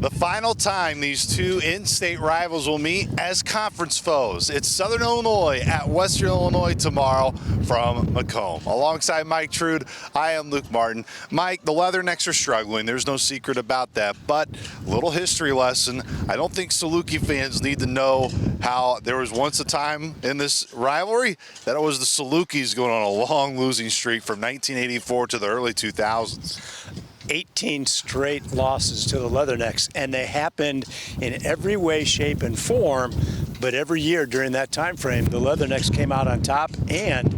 The final time these two in-state rivals will meet as conference foes. It's Southern Illinois at Western Illinois tomorrow from Macomb. Alongside Mike Trude, I am Luke Martin. Mike, the Leathernecks are struggling. There's no secret about that. But a little history lesson. I don't think Saluki fans need to know how there was once a time in this rivalry that it was the Salukis going on a long losing streak from 1984 to the early 2000s. 18 straight losses to the Leathernecks, and they happened in every way, shape, and form. But every year during that time frame, the Leathernecks came out on top, and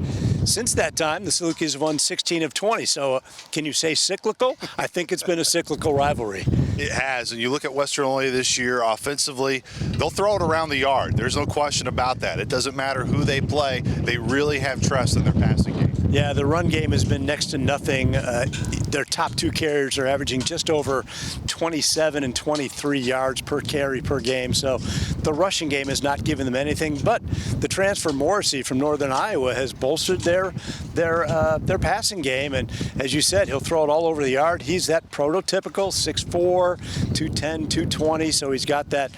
since that time, the Salukis have won 16 of 20. So can you say cyclical? I think it's been a cyclical rivalry. It has, and you look at Western Illinois this year offensively, they'll throw it around the yard. There's no question about that. It doesn't matter who they play. They really have trust in their passing game. Yeah, the run game has been next to nothing. Their top two carriers are averaging just over 27 and 23 yards per carry per game. So the rushing game has not given them anything. But the transfer Morrissey from Northern Iowa has bolstered their passing game. And as you said, he'll throw it all over the yard. He's that prototypical 6'4", 210, 220. So he's got that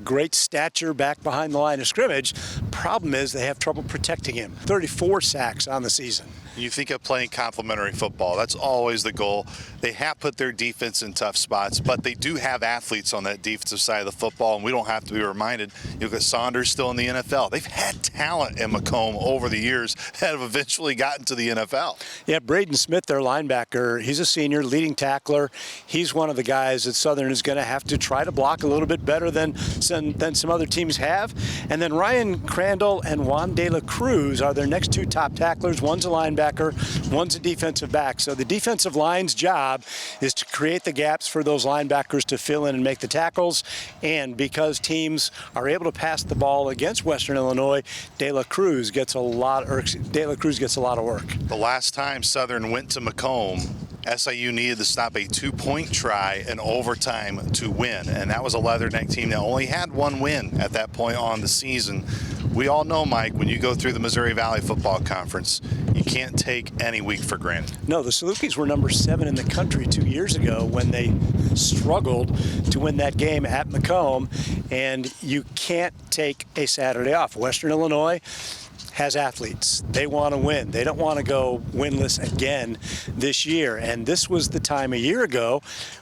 great stature back behind the line of scrimmage. Problem is they have trouble protecting him. 34 sacks on the season. You think of playing complementary football. That's always the goal. They have put their defense in tough spots, but they do have athletes on that defensive side of the football, and we don't have to be reminded. You look at Saunders still in the NFL. They've had talent in Macomb over the years that have eventually gotten to the NFL. Yeah, Braden Smith, their linebacker, he's a senior, leading tackler. He's one of the guys that Southern is going to have to try to block a little bit better than some other teams have. And then Ryan Crandall and Juan De La Cruz are their next two top tacklers. One's a linebacker, one's a defensive back. So the defensive line's job is to create the gaps for those linebackers to fill in and make the tackles. And because teams are able to pass the ball against Western Illinois, De La Cruz gets a lot of work. The last time Southern went to Macomb, SIU needed to stop a 2-point try in overtime to win, and that was a Leatherneck team that only had one win at that point on the season. We all know, Mike, when you go through the Missouri Valley Football Conference, you can't take any week for granted. No, the Salukis were number 7 in the country 2 years ago when they struggled to win that game at Macomb, and you can't take a Saturday off. Western Illinois has athletes. They want to win. They don't want to go winless again this year. And this was the time a year ago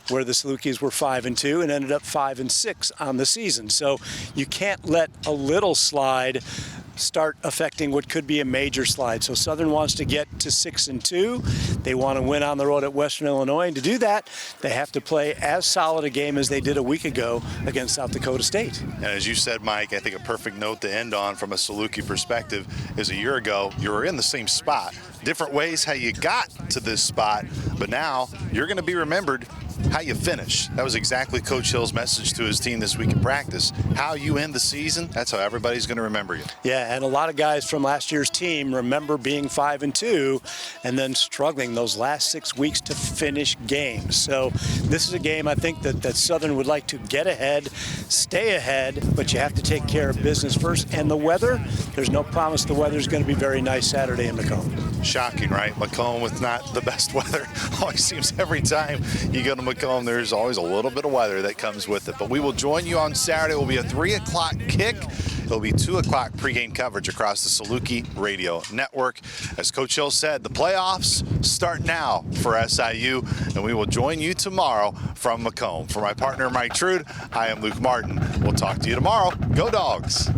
where the Salukis were 5-2 and ended up 5-6 on the season. So you can't let a little slide start affecting what could be a major slide. So Southern wants to get to 6-2. They want to win on the road at Western Illinois. And to do that, they have to play as solid a game as they did a week ago against South Dakota State. And as you said, Mike, I think a perfect note to end on from a Saluki perspective is a year ago, you were in the same spot. Different ways how you got to this spot, but now you're going to be remembered how you finish. That was exactly Coach Hill's message to his team this week in practice. How you end the season, that's how everybody's going to remember you. Yeah, and a lot of guys from last year's team remember being 5-2 and then struggling those last 6 weeks to finish games. So this is a game I think that Southern would like to get ahead, stay ahead, but you have to take care of business first. And the weather, there's no promise the weather's going to be very nice Saturday in Macomb. Shocking, right? Macomb with not the best weather. Always seems every time you go to Macomb, there's always a little bit of weather that comes with it. But we will join you on Saturday. It will be a 3 o'clock kick. It'll be 2 o'clock pregame coverage across the Saluki Radio Network. As Coach Hill said, the playoffs start now for SIU, and we will join you tomorrow from Macomb. For my partner, Mike Trude, I am Luke Martin. We'll talk to you tomorrow. Go Dogs!